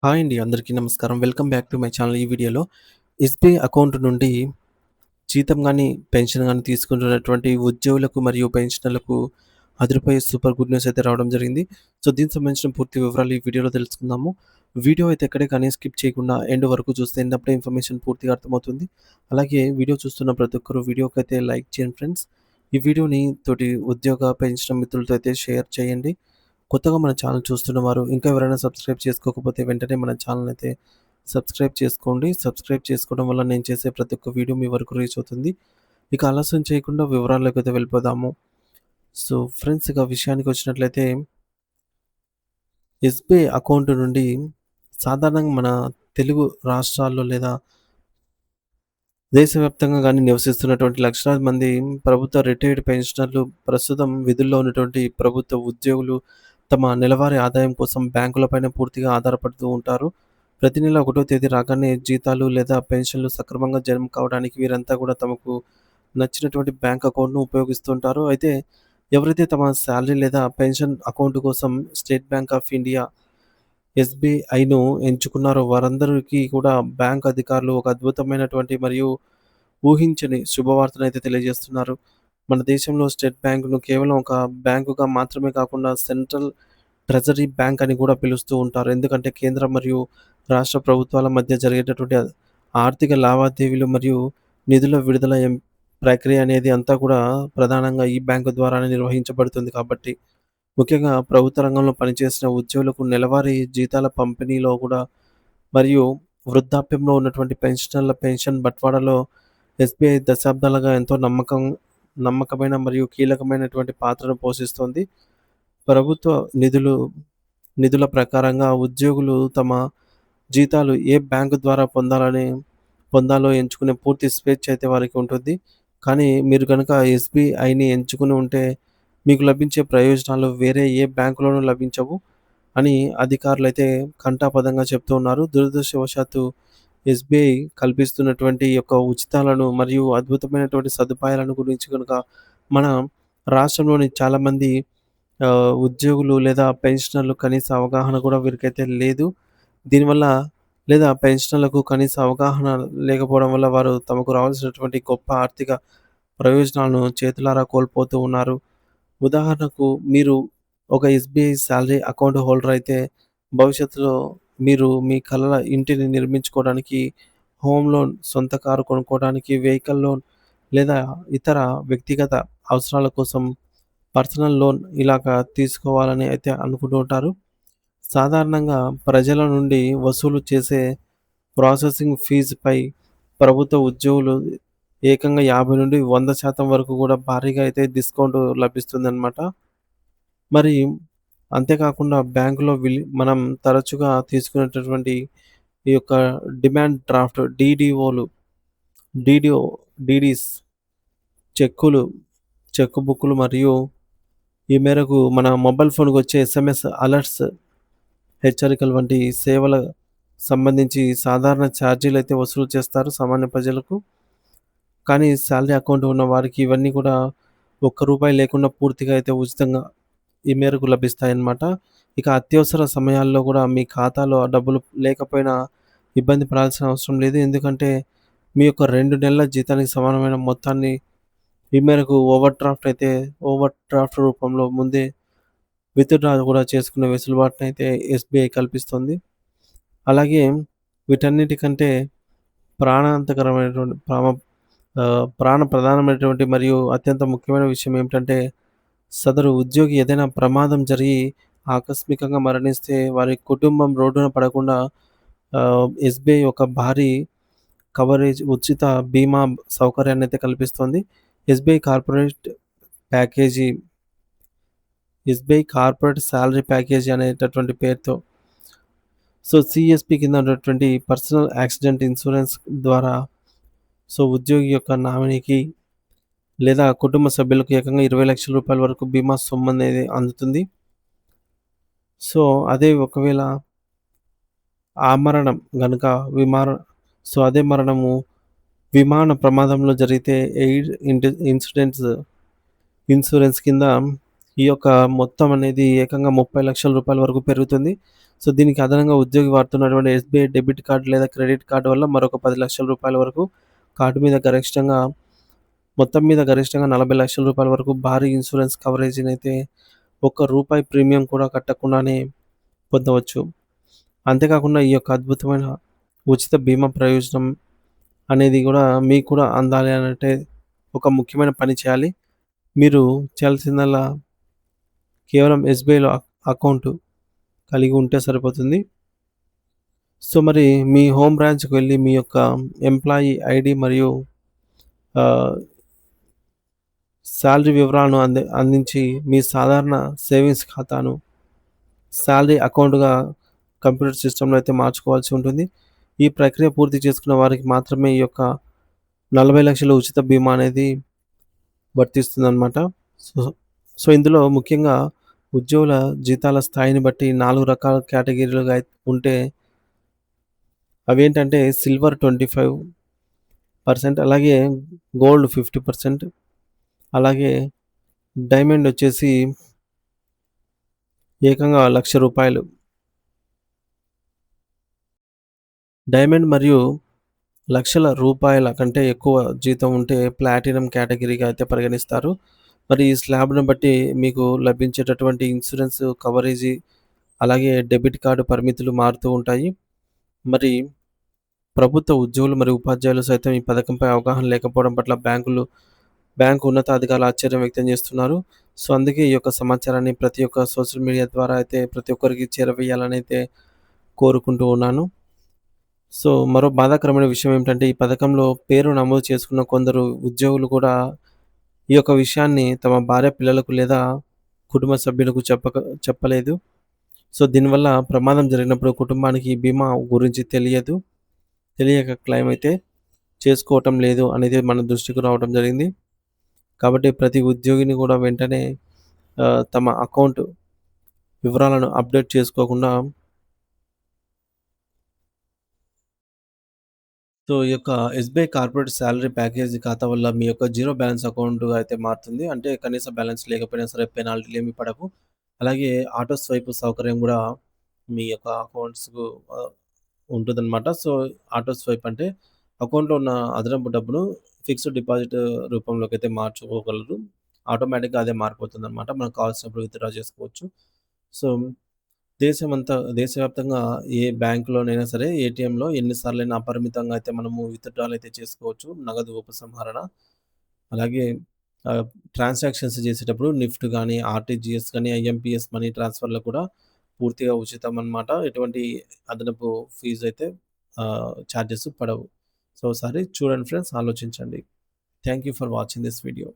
Hi అండి. అందరికీ నమస్కారం. Welcome back to my channel. ఈ వీడియోలో ఎస్‌బీఐ అకౌంట్ నుండి జీతం గాని, పెన్షన్ గాని తీసుకుంటున్నటువంటి ఉద్యోగులకు మరియు పెన్షనర్లకు అదిరిపోయే సూపర్ గుడ్ న్యూస్ అయితే రావడం జరిగింది. సో, దీనికి సంబంధించిన పూర్తి వివరాలు ఈ వీడియోలో తెలుసుకుందాము. వీడియో అయితే ఎక్కడే కానీ స్కిప్ చేయకుండా ఎండ్ వరకు చూస్తే అప్పుడే ఇన్ఫర్మేషన్ పూర్తిగా అర్థమవుతుంది. అలాగే వీడియో చూస్తున్న ప్రతి ఒక్కరు వీడియోకైతే లైక్ చేయండి ఫ్రెండ్స్. ఈ వీడియోని తోటి ఉద్యోగ, పెన్షన్ మిత్రులతో అయితే షేర్ చేయండి. కొత్తగా మన ఛానల్ చూస్తున్నవారు ఇంకా ఎవరైనా సబ్స్క్రైబ్ చేసుకోకపోతే వెంటనే మన ఛానల్ అయితే సబ్స్క్రైబ్ చేసుకోండి. సబ్స్క్రైబ్ చేసుకోవడం వల్ల నేను చేసే ప్రతి ఒక్క వీడియో మీ వరకు రీచ్ అవుతుంది. ఇక ఆలస్యం చేయకుండా వివరాల్లోకైతే వెళ్ళిపోదాము. సో, ఫ్రెండ్స్ ఇక విషయానికి వచ్చినట్లయితే ఎస్‌బీఐ అకౌంట్ నుండి సాధారణంగా మన తెలుగు రాష్ట్రాల్లో లేదా దేశవ్యాప్తంగా గాని నివసిస్తున్నటువంటి లక్షలాది మంది ప్రభుత్వ రిటైర్డ్ పెన్షనర్లు ప్రస్తుతం విధుల్లో ఉన్నటువంటి ప్రభుత్వ ఉద్యోగులు తమ నెలవారీ ఆదాయం కోసం బ్యాంకులపైన పూర్తిగా ఆధారపడుతూ ఉంటారు. ప్రతి నెల ఒకటో తేదీ రాగానే జీతాలు లేదా పెన్షన్లు సక్రమంగా జమ కావడానికి వీరంతా కూడా తమకు నచ్చినటువంటి బ్యాంక్ అకౌంట్‌ను ఉపయోగిస్తుంటారు. అయితే ఎవరైతే తమ సాలరీ లేదా పెన్షన్ అకౌంట్ కోసం స్టేట్ బ్యాంక్ ఆఫ్ ఇండియా ఎస్‌బీఐను ఎంచుకున్నారో వారందరికీ కూడా బ్యాంక్ అధికారులు ఒక అద్భుతమైనటువంటి మరియు ఊహించని శుభవార్తనైతే తెలియజేస్తున్నారు. మన దేశంలో స్టేట్ బ్యాంక్‌ను కేవలం ఒక బ్యాంకుగా మాత్రమే కాకుండా సెంట్రల్ ట్రెజరీ బ్యాంక్ అని కూడా పిలుస్తూ ఉంటారు. ఎందుకంటే కేంద్ర మరియు రాష్ట్ర ప్రభుత్వాల మధ్య జరిగేటటువంటి ఆర్థిక లావాదేవీలు మరియు నిధుల విడుదల ప్రక్రియ అనేది అంతా కూడా ప్రధానంగా ఈ బ్యాంకు ద్వారానే నిర్వహించబడుతుంది కాబట్టి ముఖ్యంగా ప్రభుత్వ రంగంలో పనిచేసిన ఉద్యోగులకు నెలవారీ జీతాల పంపిణీలో కూడా మరియు వృద్ధాప్యంలో ఉన్నటువంటి పెన్షనర్ల పెన్షన్ బట్వాడాలో ఎస్‌బీఐ దశాబ్దాలుగా ఎంతో నమ్మకమైన మరియు కీలకమైనటువంటి పాత్రను పోషిస్తోంది. ప్రభుత్వ నిధుల ప్రకారంగా ఉద్యోగులు తమ జీతాలు ఏ బ్యాంకు ద్వారా పొందాలో ఎంచుకునే పూర్తి స్వేచ్ఛ అయితే వారికి ఉంటుంది. కానీ మీరు గనుక ఎస్‌బీఐని ఎంచుకుని ఉంటే మీకు లభించే ప్రయోజనాలు వేరే ఏ బ్యాంకులోనూ లభించవు అని అధికారులైతే ఘంటాపథంగా చెప్తూ ఉన్నారు. దురదృష్టవశాత్తు ఎస్‌బీఐ కల్పిస్తున్నటువంటి ఈ యొక్క ఉచితాలను మరియు అద్భుతమైనటువంటి సదుపాయాలను గురించి గనుక మన రాష్ట్రంలోని చాలామంది ఉద్యోగులు లేదా పెన్షనర్లు కనీస అవగాహన కూడా వీరికైతే లేదు. దీనివల్ల లేదా పెన్షనర్లకు కనీస అవగాహన లేకపోవడం వల్ల వారు తమకు రావాల్సినటువంటి గొప్ప ఆర్థిక ప్రయోజనాలను చేతులారా కోల్పోతూ ఉన్నారు. ఉదాహరణకు మీరు ఒక ఎస్‌బీఐ సాలరీ అకౌంట్ హోల్డర్ అయితే భవిష్యత్తులో మీరు మీ కలల ఇంటిని నిర్మించుకోవడానికి, హోమ్ లోన్, సొంత కారు కొనుక్కోవడానికి, వెహికల్ లోన్ లేదా ఇతర వ్యక్తిగత అవసరాల కోసం పర్సనల్ లోన్ ఇలాగా తీసుకోవాలని అయితే అనుకుంటూ ఉంటారు. సాధారణంగా ప్రజల నుండి వసూలు చేసే ప్రాసెసింగ్ ఫీజుపై ప్రభుత్వ ఉద్యోగులు ఏకంగా 50-100% వరకు కూడా భారీగా అయితే డిస్కౌంట్ లభిస్తుందనమాట. మరి అంతేకాకుండా బ్యాంకులో మనం తరచుగా తీసుకునేటటువంటి ఈ యొక్క డిమాండ్ డ్రాఫ్ట్ డీడీఓ, డీడీస్, చెక్కులు, చెక్ బుక్‌లు మరియు ఈ మేరకు మన మొబైల్ ఫోన్‌కొచ్చే ఎస్ఎంఎస్ అలర్ట్స్, హెచ్చరికలు వంటి సేవల సంబంధించి సాధారణ ఛార్జీలైతే వసూలు చేస్తారు సామాన్య ప్రజలకు. కానీ సాలరీ అకౌంట్ ఉన్న వారికి ఇవన్నీ కూడా ఒక్క రూపాయి లేకుండా పూర్తిగా అయితే ఉచితంగా ఈ మేరకు లభిస్తాయన్నమాట. ఇక అత్యవసర సమయాల్లో గూడా మీ ఖాతాలో ఆ డబ్బులు లేకపోయినా ఇబ్బంది పడాల్సిన అవసరం లేదు. ఎందుకంటే మీ యొక్క 2 నెలల జీతానికి సమానమైన మొత్తాన్ని ఈ మేరకు ఓవర్ డ్రాఫ్ట్ రూపంలో ముందే విత్‌డ్రా గూడా చేసుకునే వెసులుబాటునైతే ఎస్‌బీఐ కల్పిస్తుంది. అలాగే వీటన్నిటికంటే ప్రాణాంతకరమైనటువంటి ప్రాణ ప్రధానమైనటువంటి మరియు అత్యంత ముఖ్యమైన విషయం ఏమిటంటే సదరు ఉద్యోగి ఏదైనా ప్రమాదం జరిగి ఆకస్మికంగా మరణిస్తే వారి కుటుంబం రోడ్డున పడకుండా ఎస్‌బీఐ ఒక భారీ కవరేజ్ ఉచిత బీమా సౌకర్యాన్నయితే కల్పిస్తోంది. SBI corporate package, SBI corporate salary package అనేటటువంటి పేరుతో సో, సీఎస్‌పీ కింద ఉన్నటువంటి పర్సనల్ యాక్సిడెంట్ ఇన్స్యూరెన్స్ ద్వారా సో, ఉద్యోగి యొక్క నామినీకి లేదా కుటుంబ సభ్యులకు ఏకంగా రూ. 20,00,000 వరకు బీమా సొమ్మనేది అందుతుంది. సో, అదే ఒకవేళ ఆ మరణం గనుక విమార సో, అదే మరణము విమాన ప్రమాదంలో జరిగితే ఎయిర్ ఇన్సిడెంట్స్ ఇన్స్యూరెన్స్ కింద ఈ యొక్క మొత్తం అనేది ఏకంగా 30,00,000 వరకు పెరుగుతుంది. సో, దీనికి అదనంగా ఉద్యోగి వాడుతున్నటువంటి ఎస్‌బీఐ డెబిట్ కార్డ్ లేదా క్రెడిట్ కార్డ్ వల్ల మరొక రూ. 10,00,000 వరకు కార్డ్ మీద గరిష్టంగా మొత్తం మీద గరిష్టంగా రూ. 40,00,000 వరకు భారీ ఇన్సూరెన్స్ కవరేజీనైతే ఒక్క రూపాయి ప్రీమియం కూడా కట్టకుండానే పొందవచ్చు. అంతేకాకుండా ఈ యొక్క అద్భుతమైన ఉచిత బీమా ప్రయోజనం అనేది గూడా మీకు కూడా అందాలి అనంటే ఒక ముఖ్యమైన పని చేయాలి. మీరు చేయాల్సిందల్లా కేవలం ఎస్‌బీఐలో అకౌంట్ కలిగి ఉంటే సరిపోతుంది. సో, మరి మీ హోమ్ బ్రాంచ్‌కి వెళ్లి మీ యొక్క ఎంప్లాయీ ఐడీ మరియు ఆహ్, సాలరీ వివరాలను అందించి మీ సాధారణ సేవింగ్స్ ఖాతాను సాలరీ అకౌంట్‌గా కంప్యూటర్ సిస్టమ్‌లో అయితే మార్చుకోవాల్సి ఉంటుంది. ఈ ప్రక్రియ పూర్తి చేసుకున్న వారికి మాత్రమే ఈ యొక్క 40,00,000 ఉచిత బీమా అనేది వర్తిస్తుందనమాట. సో సో, ఇందులో ముఖ్యంగా ఉద్యోగుల జీతాల స్థాయిని బట్టి 4 రకాల కేటగిరీలుగా ఉంటే అవేంటంటే సిల్వర్ 25% అలాగే గోల్డ్ 50% అలాగే డైమండ్ వచ్చేసి ఏకంగా రూ. 1,00,000 డైమండ్ మరియు లక్షల రూపాయల కంటే ఎక్కువ జీతం ఉంటే ప్లాటినం కేటగిరీగా అయితే పరిగణిస్తారు. మరి ఈ స్లాబ్‌ని బట్టి మీకు లభించేటటువంటి ఇన్సూరెన్స్ కవరేజీ, అలాగే డెబిట్ కార్డ్ పరిమితులు మారుతూ ఉంటాయి. మరి ప్రభుత్వ ఉద్యోగులు మరియు ఉపాధ్యాయులు సైతం ఈ పథకంపై అవగాహన లేకపోవడం పట్ల బ్యాంకు ఉన్నతాధికారులు ఆశ్చర్యం వ్యక్తం చేస్తున్నారు. సో, అందుకే ఈ యొక్క సమాచారాన్ని ప్రతి ఒక్క సోషల్ మీడియా ద్వారా అయితే ప్రతి ఒక్కరికి చేరవేయాలని అయితే కోరుకుంటూ ఉన్నాను. సో, మరో బాధాకరమైన విషయం ఏమిటంటే, ఈ పథకంలో పేరు నమోదు చేసుకున్న కొందరు ఉద్యోగులు కూడా ఈ యొక్క విషయాన్ని తమ భార్య, పిల్లలకు లేదా కుటుంబ సభ్యులకు చెప్పలేదు. సో, దీనివల్ల ప్రమాదం జరిగినప్పుడు కుటుంబానికి ఈ బీమా గురించి తెలియక క్లెయిమ్ అయితే చేసుకోవటం లేదు అనేది మన దృష్టికి రావడం జరిగింది. కాబట్టి ప్రతి ఉద్యోగిని కూడా వెంటనే తమ అకౌంట్ వివరాలను అప్డేట్ చేసుకోకుండా సో, ఈ యొక్క ఎస్‌బీఐ కార్పొరేట్ సాలరీ ప్యాకేజీ ఖాతా వల్ల మీ యొక్క జీరో బ్యాలెన్స్ అకౌంట్‌గా అయితే మారుతుంది. అంటే కనీస బ్యాలెన్స్ లేకపోయినా సరే పెనాల్టీలేమి పడవు. అలాగే ఆటో స్వైప్ సౌకర్యం గూడా మీ యొక్క అకౌంట్స్‌కు ఆహ్, ఉంటుందనమాట. సో, ఆటో స్వైప్ అంటే అకౌంట్‌లో ఉన్న అదనపు డబ్బును ఫిక్స్డ్ డిపాజిట్ రూపంలోకైతే మార్చుకోగలరు. ఆటోమేటిక్‌గా అదే మారిపోతుందనమాట. మనకు కావాల్సినప్పుడు విత్‌డ్రా చేసుకోవచ్చు. సో దేశవ్యాప్తంగా ఏ బ్యాంక్‌లోనైనా సరే ఏటీఎంలో ఎన్ని సార్లైనా అపరిమితంగా అయితే మనము విత్‌డ్రాల్ అయితే చేసుకోవచ్చు. నగదు ఉపసంహరణ. అలాగే ఆహ్, ట్రాన్సాక్షన్స్ చేసేటప్పుడు నిఫ్ట్ గాని, ఆర్‌టీజీఎస్ గాని, ఐఎంపీఎస్ మనీ ట్రాన్స్‌ఫర్‌లు కూడా పూర్తిగా ఉచితం అన్నమాట. ఎటువంటి అదనపు ఫీజ్ అయితే చార్జెస్ పడవు. సో, ఒకసారి చూడండి ఫ్రెండ్స్, ఆలోచించండి. Thank you for watching this video.